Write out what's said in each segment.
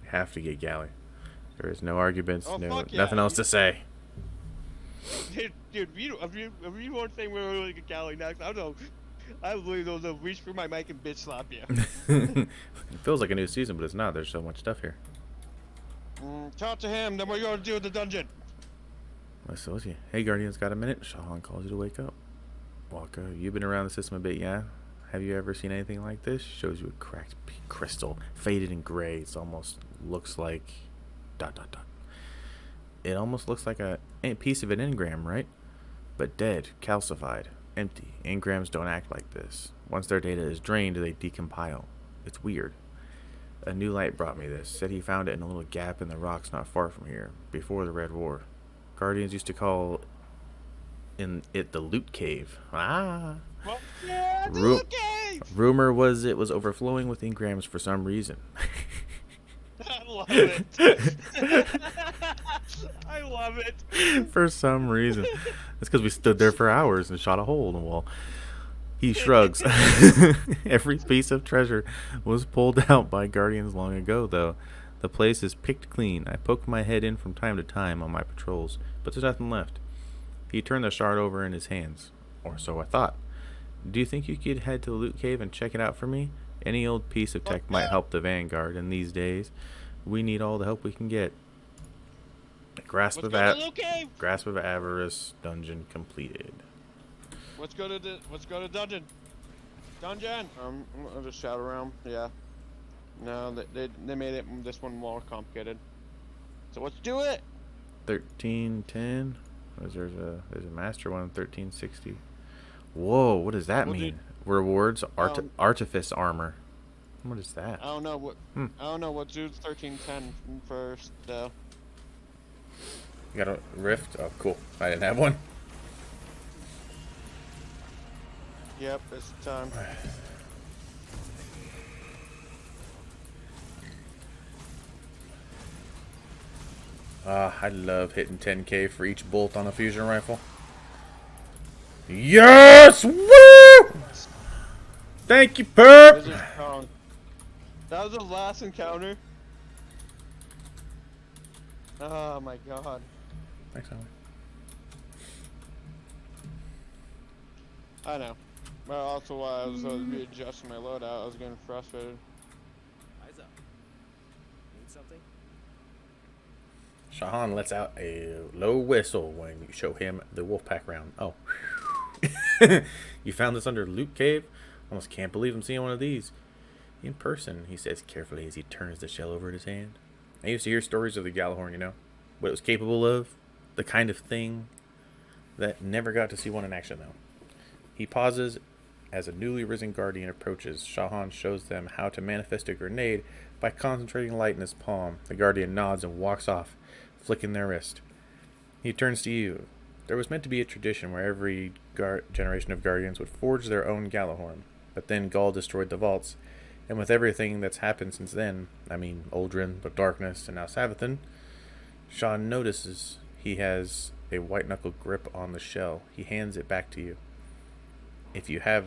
Have to get galley. There is no arguments, Oh, no fuck yeah. nothing else to say. Dude, if you want to say we're really good galley next, I don't know. I literally don't know. Reach through my mic and bitch slap you. It feels like a new season, but it's not. There's so much stuff here. Talk to him, then we're going to do the dungeon. Let's see. Hey, Guardians, got a minute? Shahan calls you to wake up. Walker, you've been around the system a bit, yeah? Have you ever seen anything like this? Shows you a cracked crystal, faded and gray. It almost looks like... ... It almost looks like a piece of an engram, right? But dead, calcified, empty. Engrams don't act like this. Once their data is drained, they decompile. It's weird. A new light brought me this. Said he found it in a little gap in the rocks not far from here, before the Red War. Guardians used to call it the Loot Cave. Ah! Well, yeah, the Loot Cave! Rumor was it was overflowing with engrams for some reason. I love it. I love it. For some reason. It's because we stood there for hours and shot a hole in the wall. He shrugs. Every piece of treasure was pulled out by Guardians long ago, though. The place is picked clean. I poke my head in from time to time on my patrols, but there's nothing left. He turned the shard over in his hands. Or so I thought. Do you think you could head to the loot cave and check it out for me? Any old piece of tech might help the Vanguard in these days. We need all the help we can get. Grasp of Avarice dungeon completed. Let's go to dungeon. Dungeon. I'll just shout around. Yeah. No, they made it this one more complicated. So let's do it. 1310. There's a master one. 1360. Whoa, what does that mean? Rewards artifice armor. What is that? I don't know what. I don't know what dude's 1310 first though. You got a rift? Oh, cool. I didn't have one. Yep, it's time. I love hitting 10k for each bolt on a fusion rifle. Yes! Woo! Thank you, Perp! That was the last encounter. Oh my god. Thanks, Alan. I know. But also while I was readjusting my loadout, I was getting frustrated. Eyes up. Need something? Shahan lets out a low whistle when you show him the Wolfpack round. Oh. You found this under Loot Cave? Almost can't believe I'm seeing one of these. In person, he says carefully as he turns the shell over in his hand. I used to hear stories of the Gjallarhorn, you know? What it was capable of. The kind of thing that never got to see one in action, though. He pauses as a newly risen guardian approaches. Shahan shows them how to manifest a grenade by concentrating light in his palm. The guardian nods and walks off, flicking their wrist. He turns to you. There was meant to be a tradition where every generation of guardians would forge their own Gjallarhorn, but then Gaul destroyed the vaults, and with everything that's happened since then, I mean Uldren, the Darkness, and now Savathun, Sean notices he has a white-knuckle grip on the shell. He hands it back to you. If you have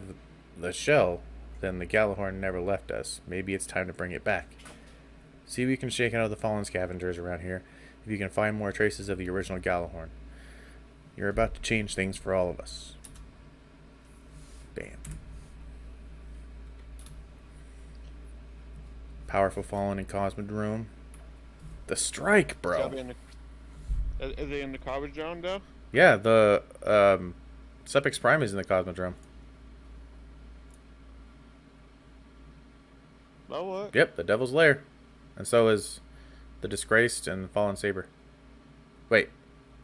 the shell, then the Gjallarhorn never left us. Maybe it's time to bring it back. See if you can shake out the fallen scavengers around here, if you can find more traces of the original Gjallarhorn. You're about to change things for all of us. Bam. Powerful fallen in Cosmodrome. The strike, bro. Is it in the Cosmodrome, though? Yeah, the S.A.B.E.R Prime is in the Cosmodrome. Oh, what? Yep, the Devil's Lair. And so is the Disgraced and Fallen Saber. Wait,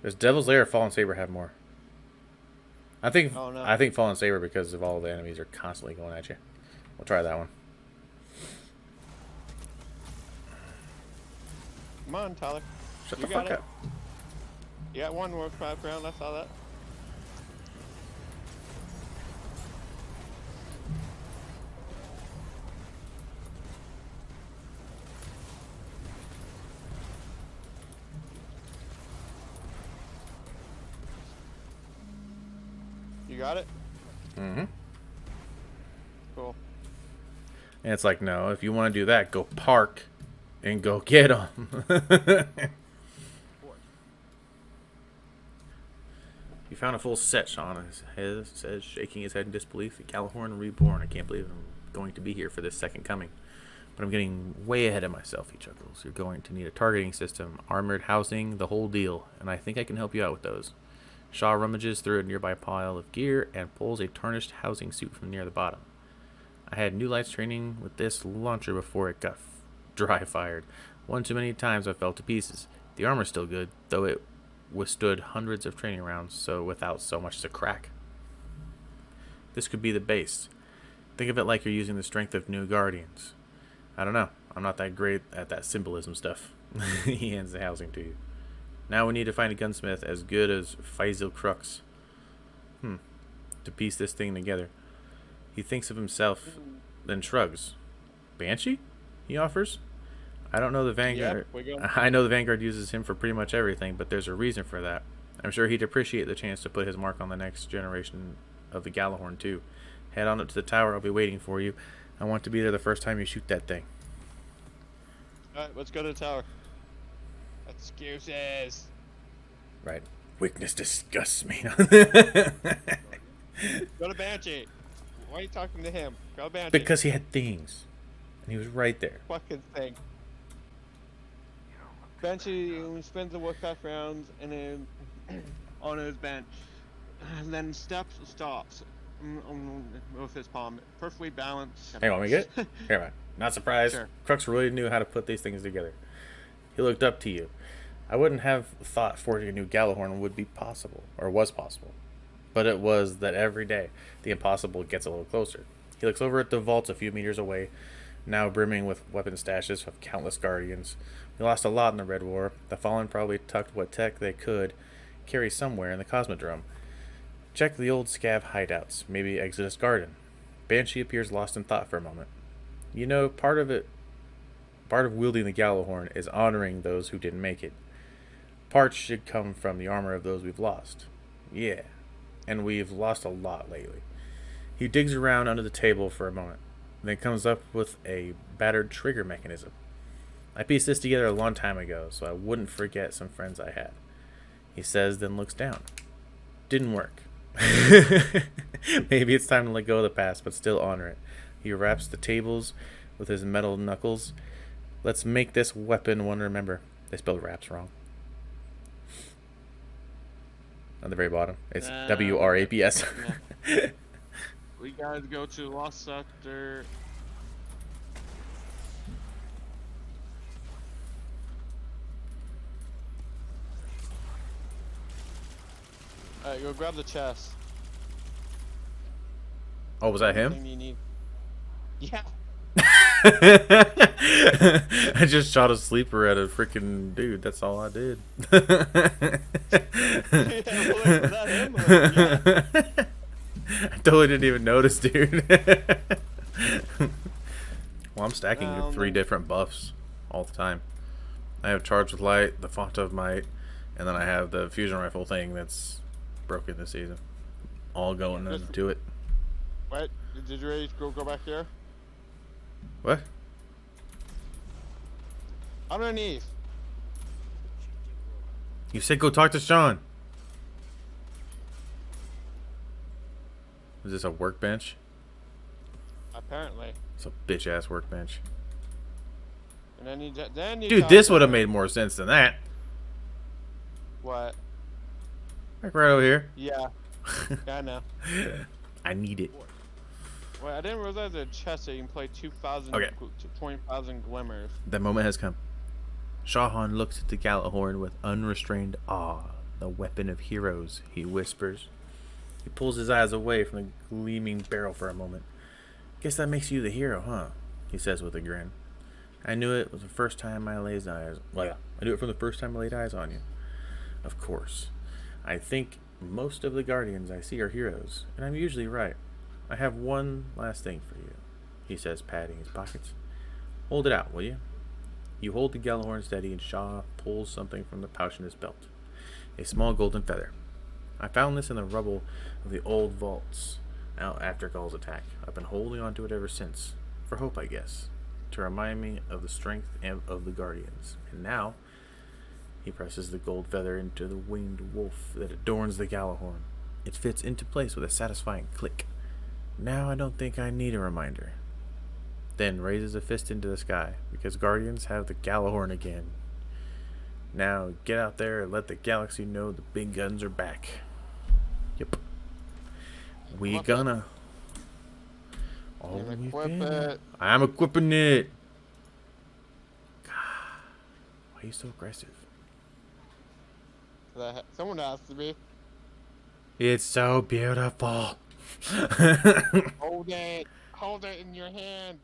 does Devil's Lair or Fallen Saber have more? I think Fallen Saber because of all the enemies are constantly going at you. We'll try that one. Come on, Tyler. Shut the fuck up. You got one more background, I saw that. You got it? Mm-hmm. Cool. And it's like, no, if you want to do that, go park and go get him. Report. You found a full set, Sean. Says, shaking his head in disbelief. Gjallarhorn reborn. I can't believe I'm going to be here for this second coming. But I'm getting way ahead of myself, he chuckles. You're going to need a targeting system, armored housing, the whole deal. And I think I can help you out with those. Shaw rummages through a nearby pile of gear and pulls a tarnished housing suit from near the bottom. I had new lights training with this launcher before it got dry fired. One too many times I fell to pieces. The armor's still good, though it withstood hundreds of training rounds, so without so much as a crack. This could be the base. Think of it like you're using the strength of new guardians. I don't know. I'm not that great at that symbolism stuff. He hands the housing to you. Now we need to find a gunsmith as good as Faisal Crux. To piece this thing together. He thinks of himself, then shrugs. Banshee? He offers. I don't know the Vanguard. I know the Vanguard uses him for pretty much everything, but there's a reason for that. I'm sure he'd appreciate the chance to put his mark on the next generation of the Gjallarhorn too. Head on up to the tower. I'll be waiting for you. I want to be there the first time you shoot that thing. Alright, let's go to the tower. Excuses. Right. Weakness disgusts me. Go to Banshee. Why are you talking to him? Go to Banshee. Because he had things. And he was right there. Fucking thing. Banshee spins the Wolfpack rounds and then on his bench. And then stops with his palm. Perfectly balanced. Hang on, we get it? Here, man. Not surprised. Sure. Crux really knew how to put these things together. He looked up to you. I wouldn't have thought forging a new Gjallarhorn would be possible, or was possible. But it was that every day, the impossible gets a little closer. He looks over at the vaults a few meters away, now brimming with weapon stashes of countless guardians. We lost a lot in the Red War. The Fallen probably tucked what tech they could carry somewhere in the Cosmodrome. Check the old scav hideouts, maybe Exodus Garden. Banshee appears lost in thought for a moment. You know, part of wielding the Gjallarhorn is honoring those who didn't make it. Parts should come from the armor of those we've lost. Yeah, and we've lost a lot lately. He digs around under the table for a moment, then comes up with a battered trigger mechanism. I pieced this together a long time ago, so I wouldn't forget some friends I had. He says, then looks down. Didn't work. Maybe it's time to let go of the past, but still honor it. He wraps the tables with his metal knuckles. Let's make this weapon one to remember. They spelled wraps wrong. On the very bottom, it's W-R-A-P-S. Yeah. We gotta go to Lost Sector. Alright, go grab the chest. Oh, was that him? Everything you need. Yeah. I just shot a sleeper at a freaking dude. That's all I did. I totally didn't even notice, dude. Well, I'm stacking 3 different buffs all the time. I have Charged with Light, the Font of Might, and then I have the fusion rifle thing that's broken this season. All going into it. What? Did you ready to go back there? What? Underneath. You said go talk to Sean. Is this a workbench? Apparently. It's a bitch ass workbench. And then you Dude, this would have made more sense than that. What? Like right over here. Yeah. Yeah, I know. I need it. Wait, I didn't realize the chest that you can play 2,000 Okay. to 20,000 glimmers. The moment has come. Shahan looks at the Gjallarhorn with unrestrained awe. The weapon of heroes, he whispers. He pulls his eyes away from the gleaming barrel for a moment. Guess that makes you the hero, huh? He says with a grin. I knew it was the first time I laid eyes. Well, yeah, I knew it from the first time I laid eyes on you. Of course. I think most of the guardians I see are heroes, and I'm usually right. I have one last thing for you, he says, patting his pockets. Hold it out, will you? You hold the Gjallarhorn steady, and Shaw pulls something from the pouch in his belt. A small golden feather. I found this in the rubble of the old vaults out after Gaul's attack. I've been holding on to it ever since. For hope, I guess. to remind me of the strength of the Guardians. And now, he presses the gold feather into the winged wolf that adorns the Gjallarhorn. It fits into place with a satisfying click. Now I don't think I need a reminder. Then raises a fist into the sky, because Guardians have the Gjallarhorn again. Now get out there and let the galaxy know the big guns are back. Yep. We gonna. And equip it. I'm equipping it. God, why are you so aggressive? Someone has to be. It's so beautiful. Hold it. Hold it in your hands.